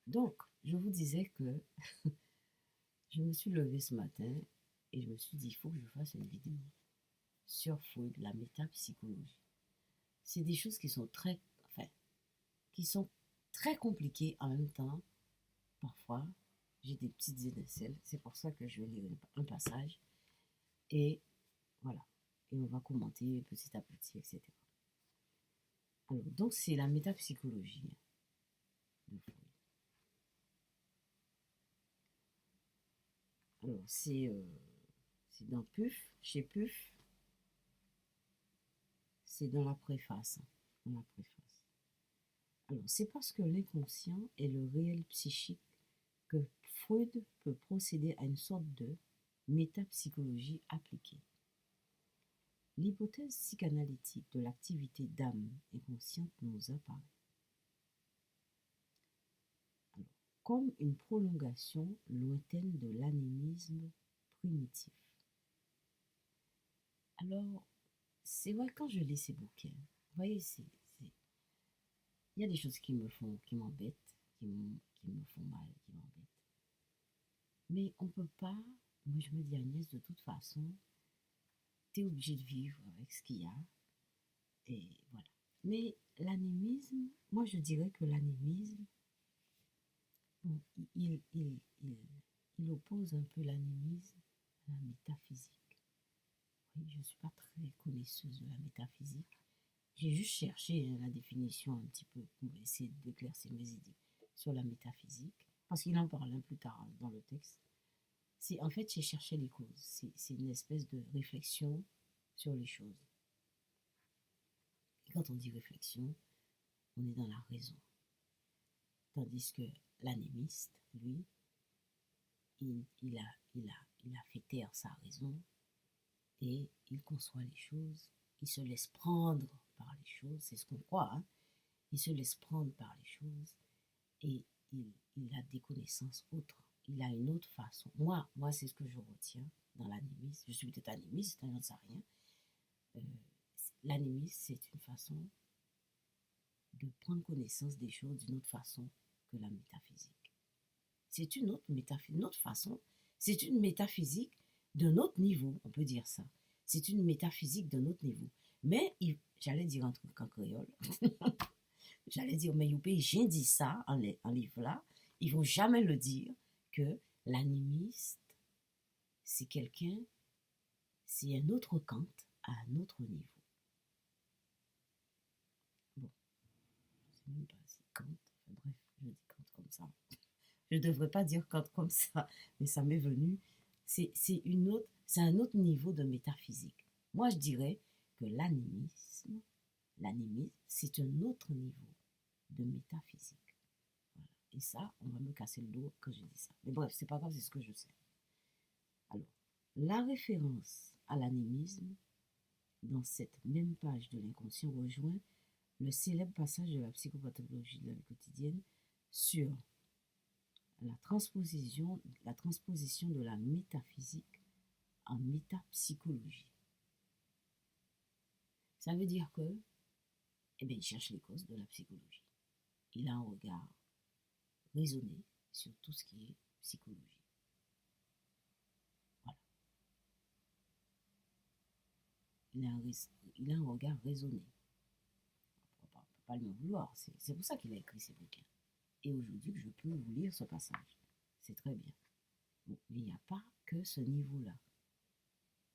Donc, je vous disais que je me suis levée ce matin et je me suis dit, il faut que je fasse une vidéo sur Freud, la métapsychologie. C'est des choses qui sont enfin, qui sont très compliquées en même temps. Parfois, j'ai des petites étincelles. C'est pour ça que je vais lire un passage et voilà. Et on va commenter petit à petit, etc. Alors, donc, c'est la métapsychologie de Freud. Alors, c'est dans PUF, chez PUF, c'est dans la préface. Dans la préface. Alors, c'est parce que l'inconscient est le réel psychique que Freud peut procéder à une sorte de métapsychologie appliquée. L'hypothèse psychanalytique de l'activité d'âme inconsciente nous apparaît alors, comme une prolongation lointaine de l'animisme primitif. Alors, c'est vrai, quand je lis ces bouquins, vous voyez, il y a des choses qui m'embêtent, qui me font mal, qui m'embêtent. Mais on peut pas, moi je me dis Agnès, de toute façon, tu es obligé de vivre avec ce qu'il y a. Et voilà. Mais l'animisme, moi je dirais que l'animisme, bon, il oppose un peu l'animisme à la métaphysique. Oui, je ne suis pas très connaisseuse de la métaphysique. J'ai juste cherché la définition un petit peu pour essayer d'éclaircir mes idées sur la métaphysique, parce qu'il en parle un plus tard dans le texte. En fait, j'ai cherché les causes. C'est une espèce de réflexion sur les choses. Et quand on dit réflexion, on est dans la raison. Tandis que l'anémiste, lui, il a fait taire sa raison et il conçoit les choses. Il se laisse prendre par les choses, c'est ce qu'on croit. Hein? Il se laisse prendre par les choses et il a des connaissances autres. Il a une autre façon. Moi c'est ce que je retiens dans l'anémisme. Je suis peut-être anémiste, j'en sais rien. Euh, L'anémisme, c'est une façon de prendre connaissance des choses d'une autre façon que la métaphysique. C'est une autre façon, c'est une métaphysique d'un autre niveau, on peut dire ça. C'est une métaphysique d'un autre niveau. Mais, j'allais dire un truc en créole, j'allais dire, mais youpi, j'ai dit ça en livre là, ils vont jamais le dire que l'animiste, c'est quelqu'un, c'est un autre Kant à un autre niveau. Bon, je sais même pas si Kant, enfin, bref, je dis Kant comme ça. Je ne devrais pas dire Kant comme ça, mais ça m'est venu. C'est un autre niveau de métaphysique. Moi, je dirais que l'animisme, c'est un autre niveau de métaphysique. Voilà. Et ça, on va me casser le dos quand je dis ça. Mais bref, c'est pas grave, c'est ce que je sais. Alors, la référence à l'animisme dans cette même page de l'inconscient rejoint le célèbre passage de la psychopathologie de la vie quotidienne sur la transposition de la métaphysique en métapsychologie. Ça veut dire que, eh bien, il cherche les causes de la psychologie. Il a un regard raisonné sur tout ce qui est psychologie. Voilà. Il a un regard raisonné. On ne peut pas lui en vouloir. C'est pour ça qu'il a écrit ces bouquins. Et aujourd'hui, je peux vous lire ce passage. C'est très bien. Bon, mais il n'y a pas que ce niveau-là.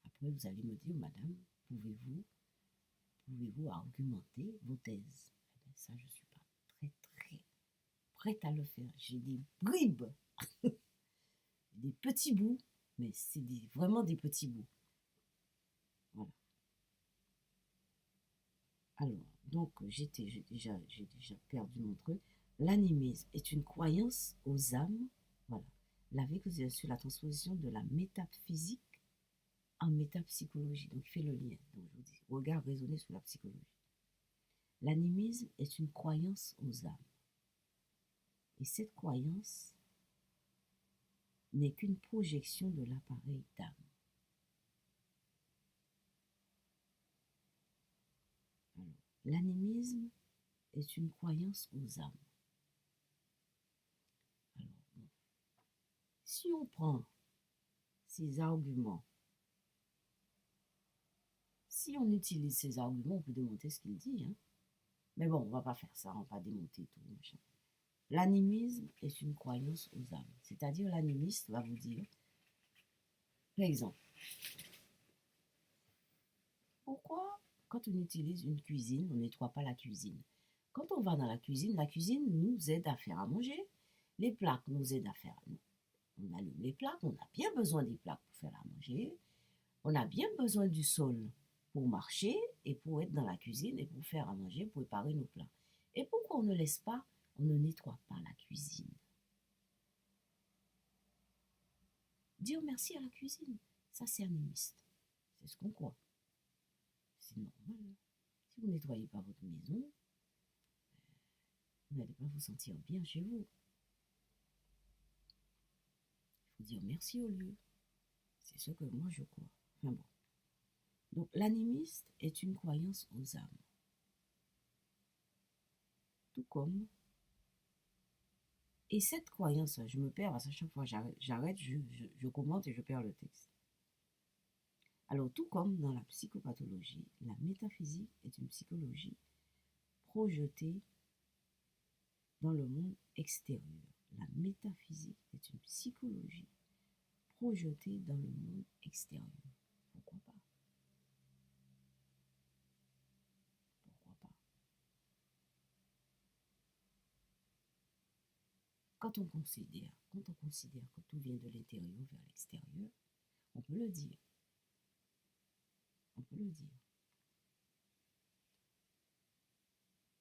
Après, vous allez me dire, madame, pouvez-vous argumenter vos thèses? Eh bien, ça, je ne suis pas très prête à le faire. J'ai des bribes, des petits bouts, mais c'est vraiment des petits bouts. Voilà. Alors, donc, j'ai déjà perdu mon truc. L'animisme est une croyance aux âmes. Voilà. La vie que sur la transposition de la métaphysique en métapsychologie. Donc, il fait le lien. Donc, je vous dis, regard raisonné sur la psychologie. L'animisme est une croyance aux âmes. Et cette croyance n'est qu'une projection de l'appareil d'âme. L'animisme est une croyance aux âmes. si on prend ces arguments, si on utilise ces arguments, on peut démonter ce qu'il dit. Hein. Mais bon, on va pas faire ça, on va pas démonter tout. Machin. L'animisme est une croyance aux âmes. C'est-à-dire, l'animiste va vous dire, par exemple, pourquoi, quand on utilise une cuisine, on ne nettoie pas la cuisine? Quand on va dans la cuisine nous aide à faire à manger. Les plaques nous aident à faire. On allume les plaques, on a bien besoin des plaques pour faire à manger. On a bien besoin du sol pour marcher et pour être dans la cuisine et pour faire à manger, pour préparer nos plats. Et pourquoi on ne laisse pas, on ne nettoie pas la cuisine? Dire merci à la cuisine, ça c'est animiste. C'est ce qu'on croit. C'est normal. Si vous ne nettoyez pas votre maison, vous n'allez pas vous sentir bien chez vous. Il faut dire merci au lieu. C'est ce que moi je crois. Enfin bon. Donc l'animiste est une croyance aux âmes. Tout comme. Et cette croyance, je me perds parce qu'à chaque fois j'arrête, je commente et je perds le texte. Alors tout comme dans la psychopathologie, la métaphysique est une psychologie projetée dans le monde extérieur. La métaphysique est une psychologie projetée dans le monde extérieur. Pourquoi pas? Pourquoi pas? Quand on considère que tout vient de l'intérieur vers l'extérieur, on peut le dire. On peut le dire.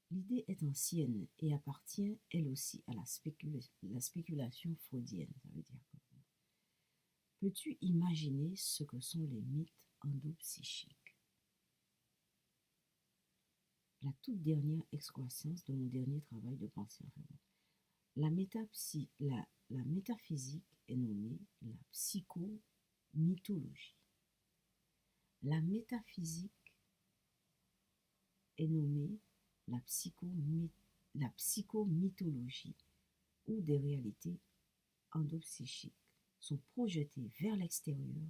L'idée est ancienne et appartient elle aussi à la spéculation freudienne. Ça veut dire que peux-tu imaginer ce que sont les mythes endopsychiques? La toute dernière excroissance de mon dernier travail de pensée. La métaphysique est nommée la psychomythologie. La métaphysique est nommée la psychomythologie, où des réalités endopsychiques sont projetées vers l'extérieur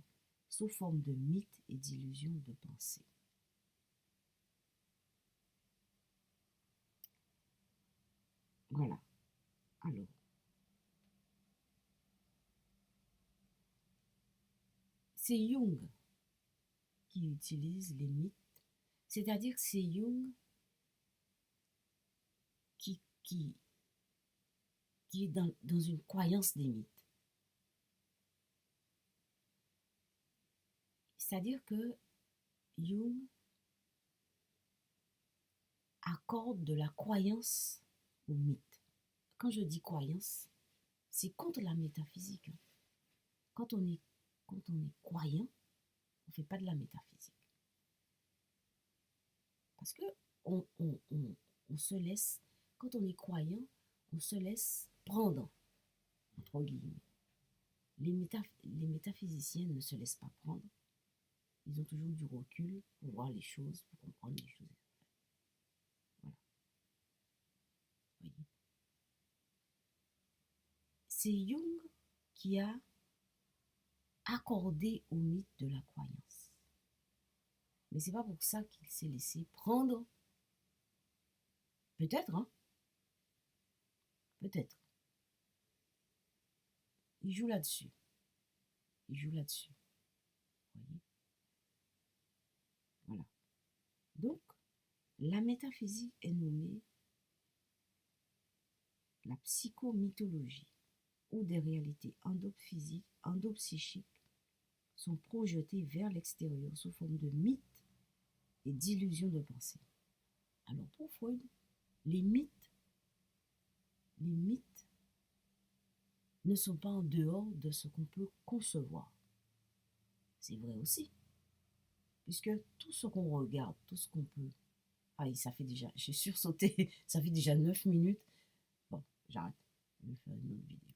sous forme de mythes et d'illusions de pensée. Voilà. Alors, c'est Jung qui utilise les mythes, c'est-à-dire que c'est Jung qui est dans une croyance des mythes. C'est-à-dire que Jung accorde de la croyance au mythe. Quand je dis croyance, c'est contre la métaphysique. Quand on est croyant, on ne fait pas de la métaphysique. Parce que on se laisse, quand on est croyant, on se laisse prendre, entre guillemets. Les métaphysiciens ne se laissent pas prendre. Ils ont toujours du recul pour voir les choses, pour comprendre les choses. Voilà. Voyez. C'est Jung qui a accordé au mythe de la croyance. Mais c'est pas pour ça qu'il s'est laissé prendre. Peut-être, hein? Peut-être. Il joue là-dessus. Il joue là-dessus. Voyez? Voilà. Donc, la métaphysique est nommée la psychomythologie, où des réalités endopsychiques sont projetées vers l'extérieur sous forme de mythes et d'illusions de pensée. Alors pour Freud, les mythes ne sont pas en dehors de ce qu'on peut concevoir. C'est vrai aussi. Puisque tout ce qu'on regarde, tout ce qu'on peut... Ah, ça fait déjà... J'ai sursauté, ça fait déjà 9 minutes. Bon, j'arrête. Je vais faire une autre vidéo.